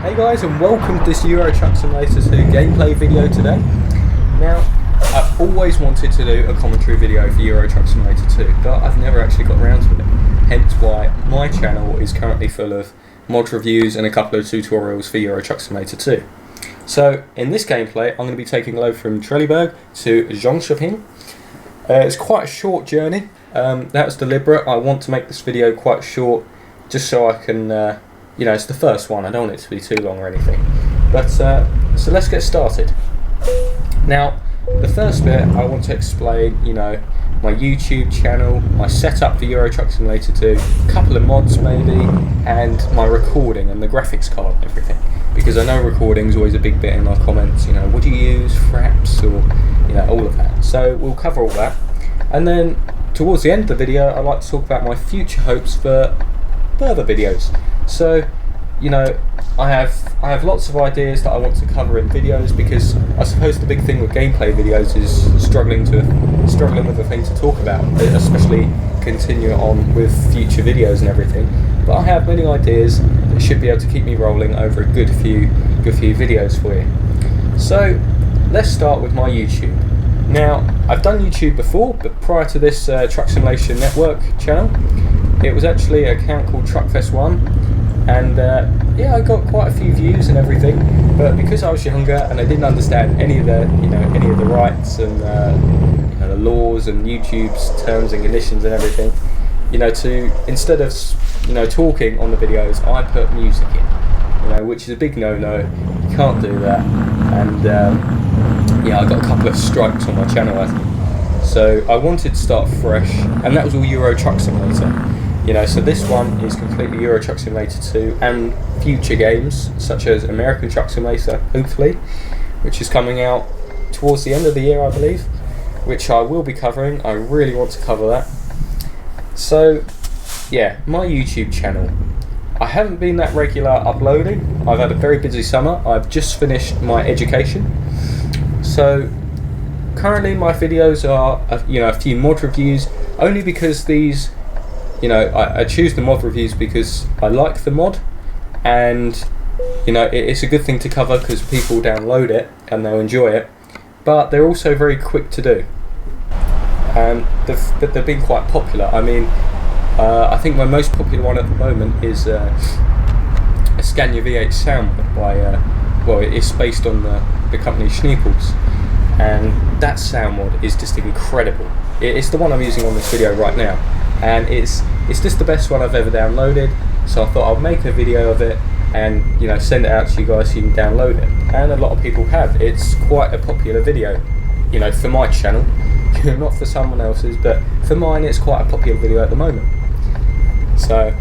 Hey guys, and welcome to this Euro Truck Simulator 2 gameplay video today. Now, I've always wanted to do a commentary video for Euro Truck Simulator 2, but I've never actually got around to it. Hence why my channel is currently full of mod reviews and a couple of tutorials for Euro Truck Simulator 2. So, in this gameplay, I'm going to be taking a load from Trelleborg to Jönköping. It's quite a short journey. That was deliberate. I want to make this video quite short, just so I can... you know, it's the first one, I don't want it to be too long or anything. But, so let's get started. Now, the first bit I want to explain, you know, my YouTube channel, my setup for Euro Truck Simulator 2, a couple of mods maybe, and my recording and the graphics card and everything. Because I know recording is always a big bit in my comments, you know, what do you use, fraps, or, you know, all of that. So we'll cover all that. And then, towards the end of the video, I'd like to talk about my future hopes for further videos. So, you know, I have lots of ideas that I want to cover in videos, because I suppose the big thing with gameplay videos is struggling with a thing to talk about, especially continue on with future videos and everything. But I have many ideas that should be able to keep me rolling over a good few videos for you. So, let's start with my YouTube. Now, I've done YouTube before, but prior to this Truck Simulation Network channel, it was actually an account called Truckfest1, and yeah, I got quite a few views and everything. But because I was younger and I didn't understand any of the rights and you know, the laws and YouTube's terms and conditions and everything, you know, instead of talking on the videos, I put music in, you know, which is a big no-no. You can't do that, and yeah, I got a couple of strikes on my channel, I think. So I wanted to start fresh, and that was all Euro Truck Simulator. You know, so this one is completely Euro Truck Simulator 2 and future games such as American Truck Simulator, hopefully, which is coming out towards the end of the year, I believe, which I will be covering. I really want to cover that. So, yeah, my YouTube channel. I haven't been that regular uploading. I've had a very busy summer. I've just finished my education. So, currently my videos are, you know, a few mod reviews, only because these... You know, I choose the mod reviews because I like the mod, and you know, it's a good thing to cover because people download it and they'll enjoy it. But they're also very quick to do, and they've been quite popular. I mean, I think my most popular one at the moment is a Scania V8 sound mod by well, it's based on the company Schneepels, and that sound mod is just incredible. It's the one I'm using on this video right now, and it's just the best one I've ever downloaded. So I thought I'd make a video of it and, you know, send it out to you guys so you can download it. And a lot of people have. It's quite a popular video, you know, for my channel. Not for someone else's, but for mine it's quite a popular video at the moment. So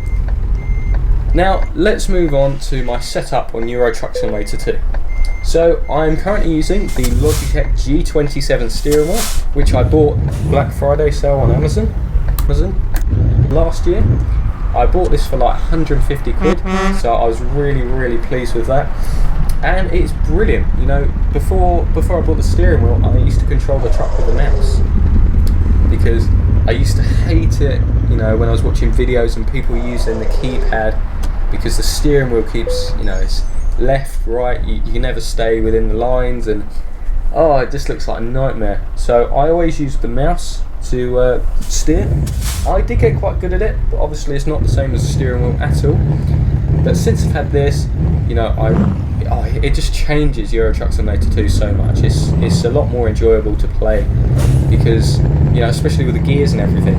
now let's move on to my setup on Euro Truck Simulator 2. So I'm currently using the Logitech G27 steering wheel, which I bought Black Friday sale on Amazon last year. I bought this for like 150 quid, so I was really pleased with that, and it's brilliant. You know, before I bought the steering wheel, I used to control the truck with a mouse, because I used to hate it, you know, when I was watching videos and people using the keypad, because the steering wheel keeps, you know, it's left, right, you can never stay within the lines, and oh, it just looks like a nightmare. So I always use the mouse to steer. I did get quite good at it, but obviously it's not the same as the steering wheel at all. But since I've had this, you know, it just changes Euro Truck Simulator 2 so much. It's a lot more enjoyable to play, because, you know, especially with the gears and everything.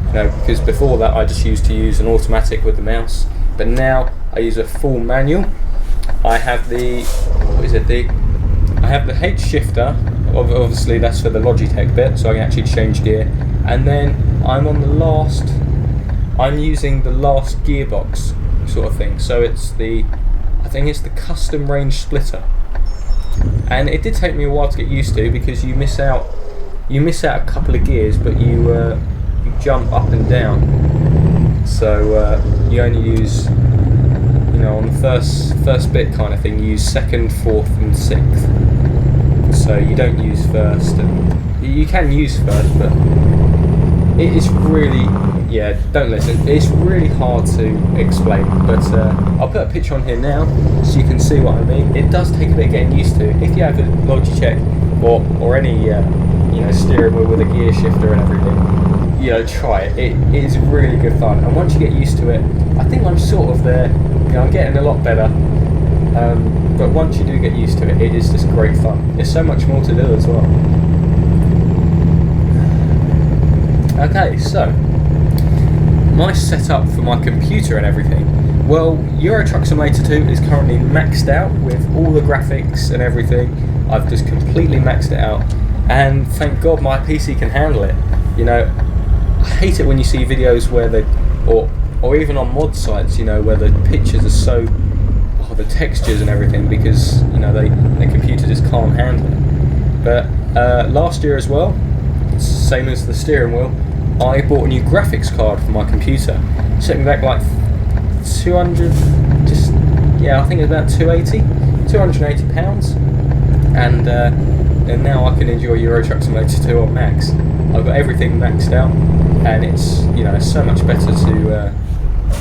You know, because before that I just used to use an automatic with the mouse, but now I use a full manual. I have the I have the H shifter. Obviously that's for the Logitech bit, so I can actually change gear. And then I'm using the last gearbox sort of thing. So it's I think it's the custom range splitter. And it did take me a while to get used to, because you miss out a couple of gears, but you jump up and down. So you only use, you know, on the first bit kind of thing, you use second, fourth and sixth. So you don't use first, and you can use first, but it is really yeah, don't listen. It's really hard to explain, but I'll put a picture on here now so you can see what I mean. It does take a bit of getting used to. If you have a Logitech or any steering wheel with a gear shifter and everything, try it. It is really good fun, and once you get used to it, I think I'm sort of there. I'm getting a lot better. But once you do get used to it, it is just great fun. There's so much more to do as well. Okay, so my setup for my computer and everything. Well, Euro Truck Simulator 2 is currently maxed out with all the graphics and everything. I've just completely maxed it out, and thank God my PC can handle it. I hate it when you see videos where or even on mod sites, where the pictures are so, the textures and everything, because the computer just can't handle it. But last year as well, same as the steering wheel, I bought a new graphics card for my computer. It set me back like 200, I think it's about 280 pounds, and now I can enjoy Euro Truck Simulator 2 on max. I've got everything maxed out, and it's so much better to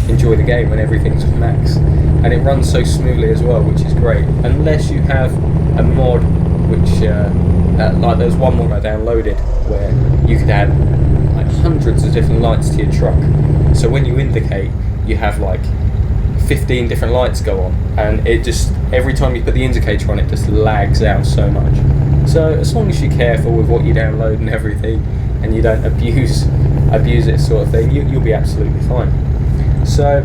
enjoy the game when everything's on max, and it runs so smoothly as well, which is great. Unless you have a mod which like there's one mod I downloaded where you could add like hundreds of different lights to your truck, so when you indicate you have like 15 different lights go on, and it just, every time you put the indicator on, it just lags out so much. So as long as you're careful with what you download and everything, and you don't abuse it sort of thing, you'll be absolutely fine. So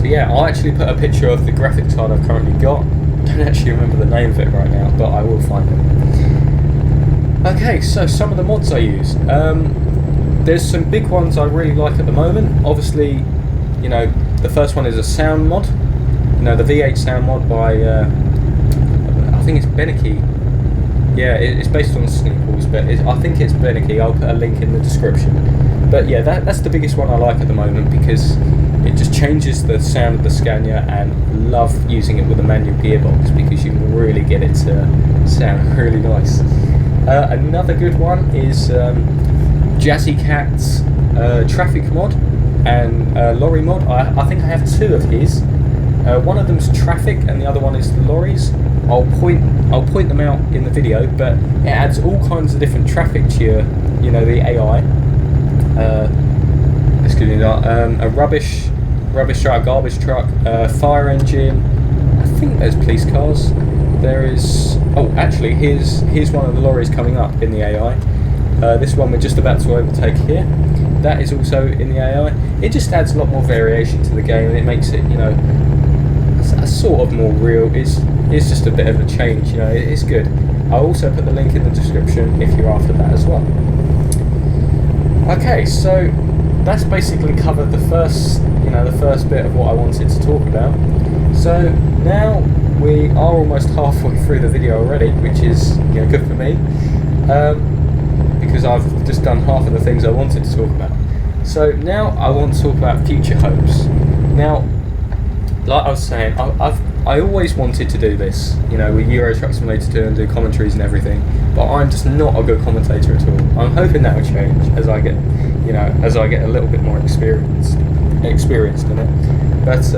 yeah, I'll actually put a picture of the graphics card I've currently got. I don't actually remember the name of it right now, but I will find it. Okay, so some of the mods I use. There's some big ones I really like at the moment. Obviously, the first one is a sound mod. The V8 sound mod by, I think it's Beneke. Yeah, it's based on Snickles, but I think it's Beneke. I'll put a link in the description. But yeah, that's the biggest one I like at the moment, because it just changes the sound of the Scania, and love using it with a manual gearbox because you can really get it to sound really nice. Another good one is Jazzy Cat's traffic mod and lorry mod. I think I have two of his. One of them's traffic and the other one is the lorries. I'll point them out in the video, but it adds all kinds of different traffic to your, the AI. Excuse me, a rubbish truck, a garbage truck, fire engine. I think there's police cars. There is. Oh, actually, here's one of the lorries coming up in the AI. This one we're just about to overtake here. That is also in the AI. It just adds a lot more variation to the game, and it makes it, a sort of more real. It's just a bit of a change, it's good. I'll also put the link in the description if you're after that as well. Okay, so that's basically covered the first bit of what I wanted to talk about. So now we are almost halfway through the video already, which is good for me, because I've just done half of the things I wanted to talk about. So now I want to talk about future hopes. Now, like I was saying, I always wanted to do this, with Euro Truck Simulator 2 and do commentaries and everything, but I'm just not a good commentator at all. I'm hoping that will change as I get, a little bit more experienced in it. But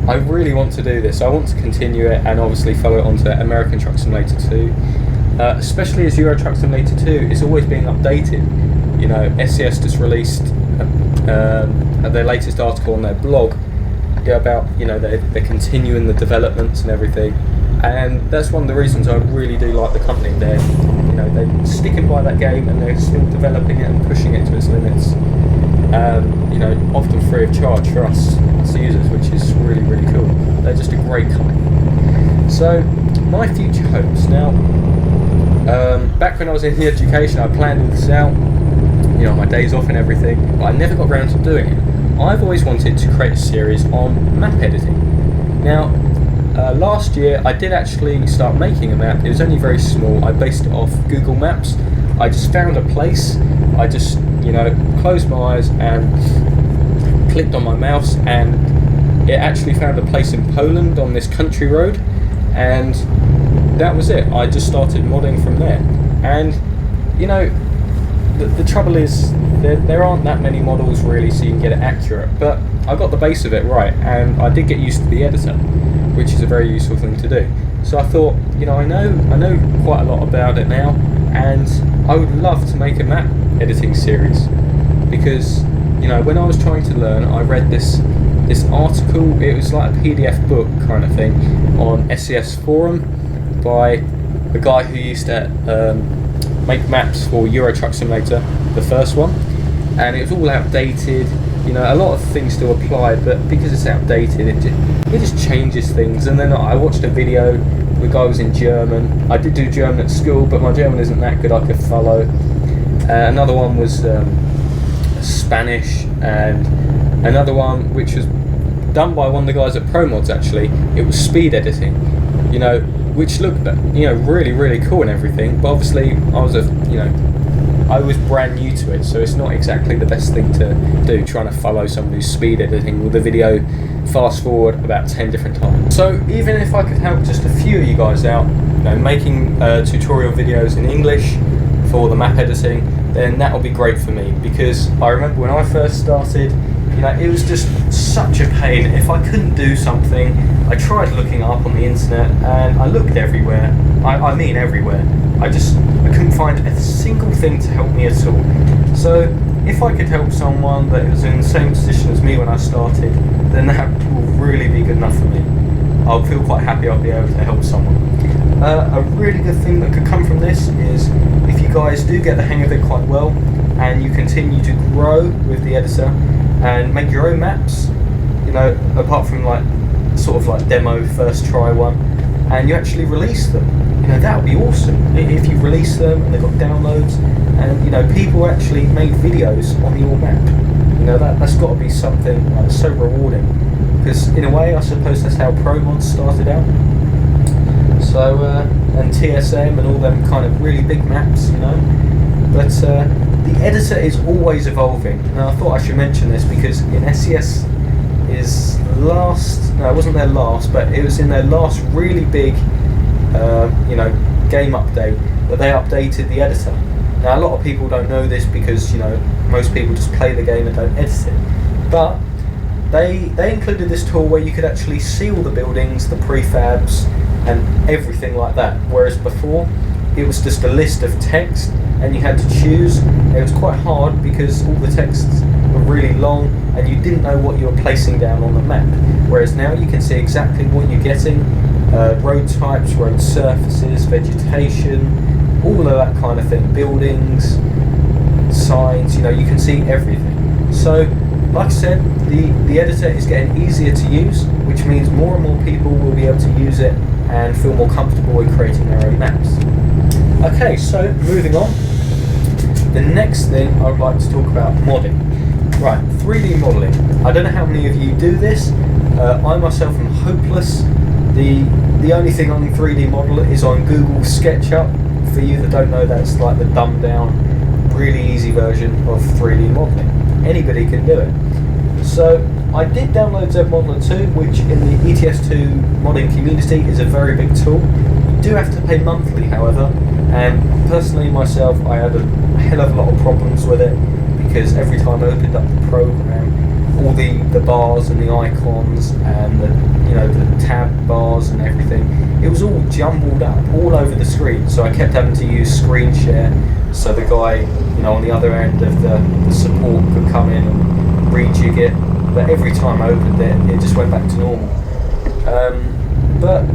I really want to do this. I want to continue it and obviously follow it onto American Truck Simulator 2, especially as Euro Truck Simulator 2 is always being updated. SCS just released their latest article on their blog about they're continuing the developments and everything, and that's one of the reasons I really do like the company. They're sticking by that game, and they're still developing it and pushing it to its limits, often free of charge for us users, which is really, really cool. They're just a great company. So my future hopes now, back when I was in the education, I planned all this out, my days off and everything, but I never got around to doing it. I've always wanted to create a series on map editing. Now, last year I did actually start making a map. It was only very small. I based it off Google Maps. I just found a place. I just, closed my eyes and clicked on my mouse, and it actually found a place in Poland on this country road, and that was it. I just started modding from there. And, the trouble is, there aren't that many models really, so you can get it accurate. But I got the base of it right, and I did get used to the editor, which is a very useful thing to do. So I thought, I know quite a lot about it now, and I would love to make a map editing series, because when I was trying to learn, I read this article. It was like a PDF book kind of thing on SES forum by a guy who used to make maps for Euro Truck Simulator, the first one, and it was all outdated. A lot of things still apply, but because it's outdated, it just changes things. And then I watched a video. The guy was in German. I did do German at school, but my German isn't that good. I could follow. Another one was Spanish, and another one which was done by one of the guys at ProMods. Actually, it was speed editing. Which looked really, really cool and everything. But obviously, I was brand new to it, so it's not exactly the best thing to do, trying to follow someone who's speed editing with the video fast forward about 10 different times. So even if I could help just a few of you guys out, making tutorial videos in English for the map editing, then that would be great for me, because I remember when I first started, it was just such a pain. If I couldn't do something, I tried looking up on the internet, and I looked everywhere. I mean everywhere. I couldn't find a single thing to help me at all. So if I could help someone that was in the same position as me when I started, then that will really be good enough for me. I'll feel quite happy I'll be able to help someone. A really good thing that could come from this is if you guys do get the hang of it quite well, and you continue to grow with the editor and make your own maps, apart from sort of demo first try one, and you actually release them, that would be awesome. If you release them and they've got downloads, and people actually made videos on your map, that's got to be something so rewarding, because in a way I suppose that's how ProMods started out. So and TSM and all them kind of really big maps, but the editor is always evolving. Now I thought I should mention this because in SES is it wasn't their last, but it was in their last really big game update that they updated the editor. Now a lot of people don't know this because most people just play the game and don't edit it, but they included this tool where you could actually see all the buildings, the prefabs and everything like that, whereas before it was just a list of text and you had to choose. It was quite hard because all the texts were really long and you didn't know what you were placing down on the map, whereas now you can see exactly what you're getting, road types, road surfaces, vegetation, all of that kind of thing, buildings, signs, you can see everything. So like I said, the editor is getting easier to use, which means more and more people will be able to use it and feel more comfortable in creating their own maps. Okay, so moving on. The next thing I would like to talk about modding. Right, 3D modelling. I don't know how many of you do this. I myself am hopeless. The only thing on 3D model is on Google SketchUp. For you that don't know, that's like the dumbed down, really easy version of 3D modelling. Anybody can do it. So I did download ZModeler 2, which in the ETS2 modding community is a very big tool. You do have to pay monthly, however, and personally myself, I had a hell of a lot of problems with it, because every time I opened up the program, all the bars and the icons and the tab bars and everything, it was all jumbled up all over the screen. So I kept having to use screen share, so the guy on the other end of the support could come in and rejig it. But every time I opened it, it just went back to normal. But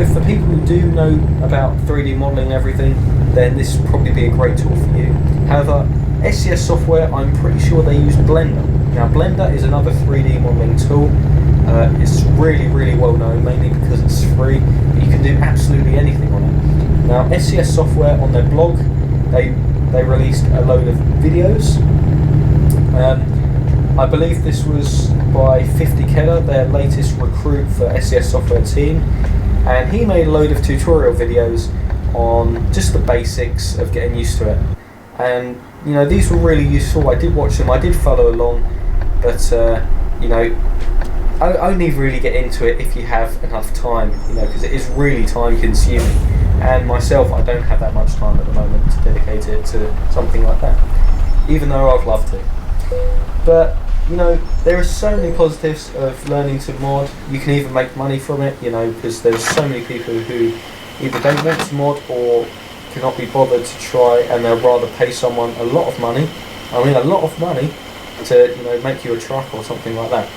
for people who do know about 3D modelling and everything, then this would probably be a great tool for you. However, SES software, I'm pretty sure they use Blender. Now Blender is another 3D modelling tool. It's really, really well known, mainly because it's free, but you can do absolutely anything on it. Now SES software, on their blog, they released a load of videos. I believe this was by 50 Keller, their latest recruit for SES software team, and he made a load of tutorial videos on just the basics of getting used to it. And these were really useful. I did watch them, I did follow along, but I only really get into it if you have enough time, because it is really time consuming, and myself, I don't have that much time at the moment to dedicate it to something like that. even though I'd love to. But you know, there are so many positives of learning to mod. You can even make money from it, you know, because there's so many people who either don't want to mod or cannot be bothered to try, and they'll rather pay someone a lot of money, I mean a lot of money, to, you know, make you a truck or something like that.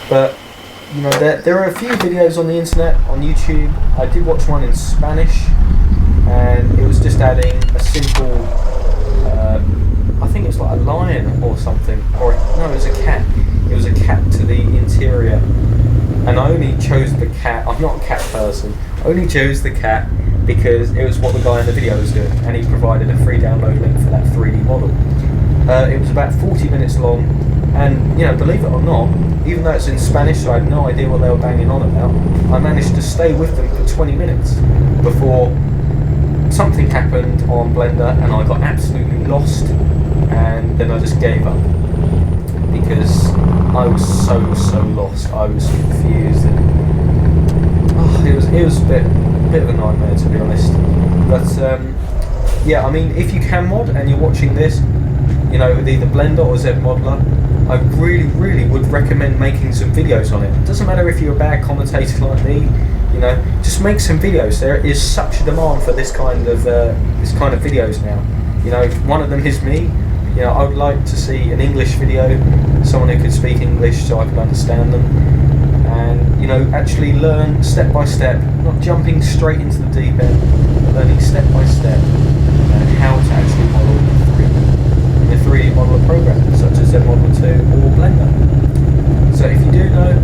But you know, there are a few videos on the internet, on YouTube. I did watch one in Spanish, and it was just adding a simple, I think it's like a lion or something, or no, it was a cat. It was a cat to the interior, and I only chose the cat. I'm not a cat person. I only chose the cat because it was what the guy in the video was doing, and he provided a free download link for that 3D model. It was about 40 minutes long, and you know, believe it or not, even though it's in Spanish, so I had no idea what they were banging on about, I managed to stay with them for 20 minutes before something happened on Blender and I got absolutely lost, and then I just gave up because I was so lost. I was confused, and it was a bit of a nightmare, to be honest. But yeah, I mean, if you can mod and you're watching this, you know, with either Blender or ZModeler, I really would recommend making some videos on it. It doesn't matter if you're a bad commentator like me, you know, just make some videos. There is such a demand for this kind of videos now. You know, one of them is me. You know, I would like to see an English video, someone who could speak English so I could understand them, and you know, actually learn step by step, not jumping straight into the deep end, but learning step by step how to actually model in a 3D modeler program such as ZModeler 2 or Blender. So if you do know,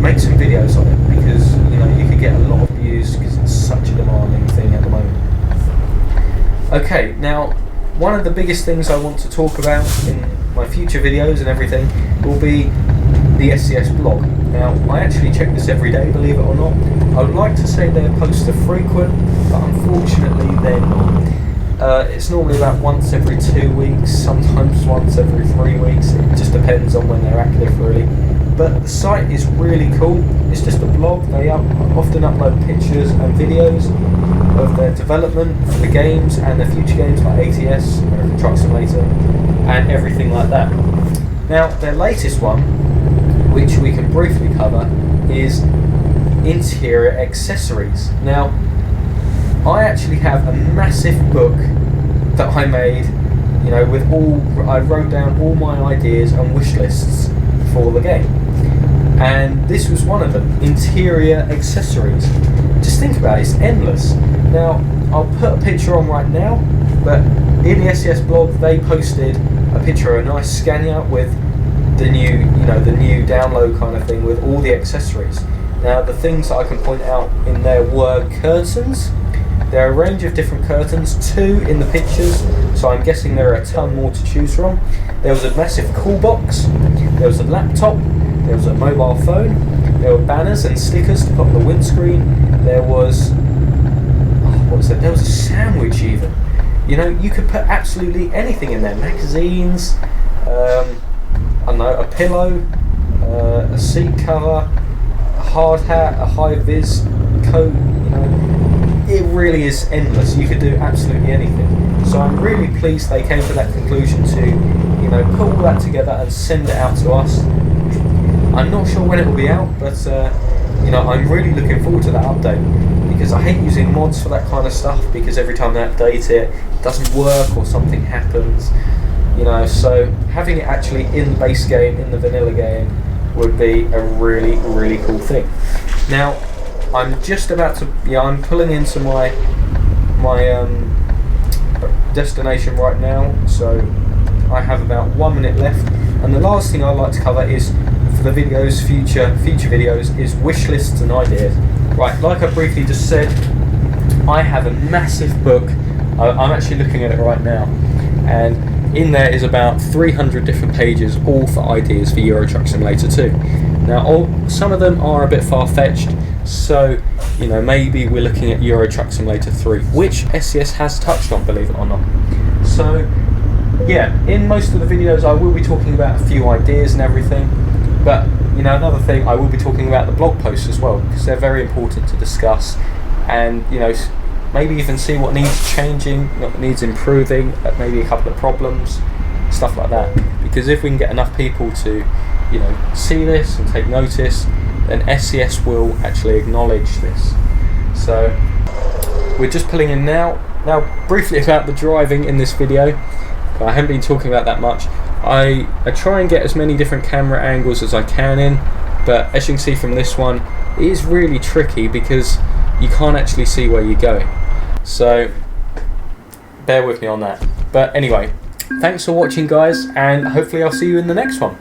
make some videos on it, because you know, you could get a lot of views because it's such a demanding thing at the moment. Okay, now one of the biggest things I want to talk about in my future videos and everything will be the SCS blog. Now, I actually check this every day, believe it or not. I would like to say their posts are frequent, but unfortunately they're not. It's normally about once every 2 weeks, sometimes once every 3 weeks. It just depends on when they're active, really. But the site is really cool. It's just a blog. They often upload pictures and videos of their development for the games and the future games like ATS, American Truck Simulator, and everything like that. Now, their latest one, which we can briefly cover, is interior accessories. Now, I actually have a massive book that I made, you know, with I wrote down all my ideas and wish lists for the game. And this was one of them, interior accessories. Just think about it, it's endless. Now, I'll put a picture on right now, but in the SCS blog, they posted a picture of a nice Scania with the new, you know, the new download kind of thing with all the accessories. Now, the things that I can point out in there were curtains. There are a range of different curtains, 2 in the pictures, so I'm guessing there are a ton more to choose from. There was a massive cool box, there was a laptop, there was a mobile phone, there were banners and stickers to put on the windscreen, there was, what was that? There was a sandwich even. You know, you could put absolutely anything in there, magazines, I don't know, a pillow, a seat cover, a hard hat, a high-vis coat, you know. It really is endless. You could do absolutely anything. So I'm really pleased they came to that conclusion to, you know, put all that together and send it out to us. I'm not sure when it will be out, but you know, I'm really looking forward to that update, because I hate using mods for that kind of stuff, because every time they update it, it doesn't work or something happens, you know. So having it actually in the base game, in the vanilla game, would be a really cool thing. Now, I'm just about to, I'm pulling into my destination right now, so I have about 1 minute left, and the last thing I'd like to cover is, for the videos, future videos, is wish lists and ideas. Right, like I briefly just said, I have a massive book. I'm actually looking at it right now, and in there is about 300 different pages, all for ideas for Euro Truck Simulator 2. Now, some of them are a bit far-fetched, so, you know, maybe we're looking at Euro Truck Simulator 3, which SCS has touched on, believe it or not. So, yeah, in most of the videos I will be talking about a few ideas and everything, but, you know, another thing, I will be talking about the blog posts as well, because they're very important to discuss, and, you know, maybe even see what needs changing, what needs improving, maybe a couple of problems, stuff like that. Because if we can get enough people to, you know, see this and take notice, then SCS will actually acknowledge this. So we're just pulling in now. Now, briefly about the driving in this video. I haven't been talking about that much. I try and get as many different camera angles as I can in, but as you can see from this one, it is really tricky because you can't actually see where you're going. So bear with me on that. But anyway, thanks for watching, guys, and hopefully I'll see you in the next one.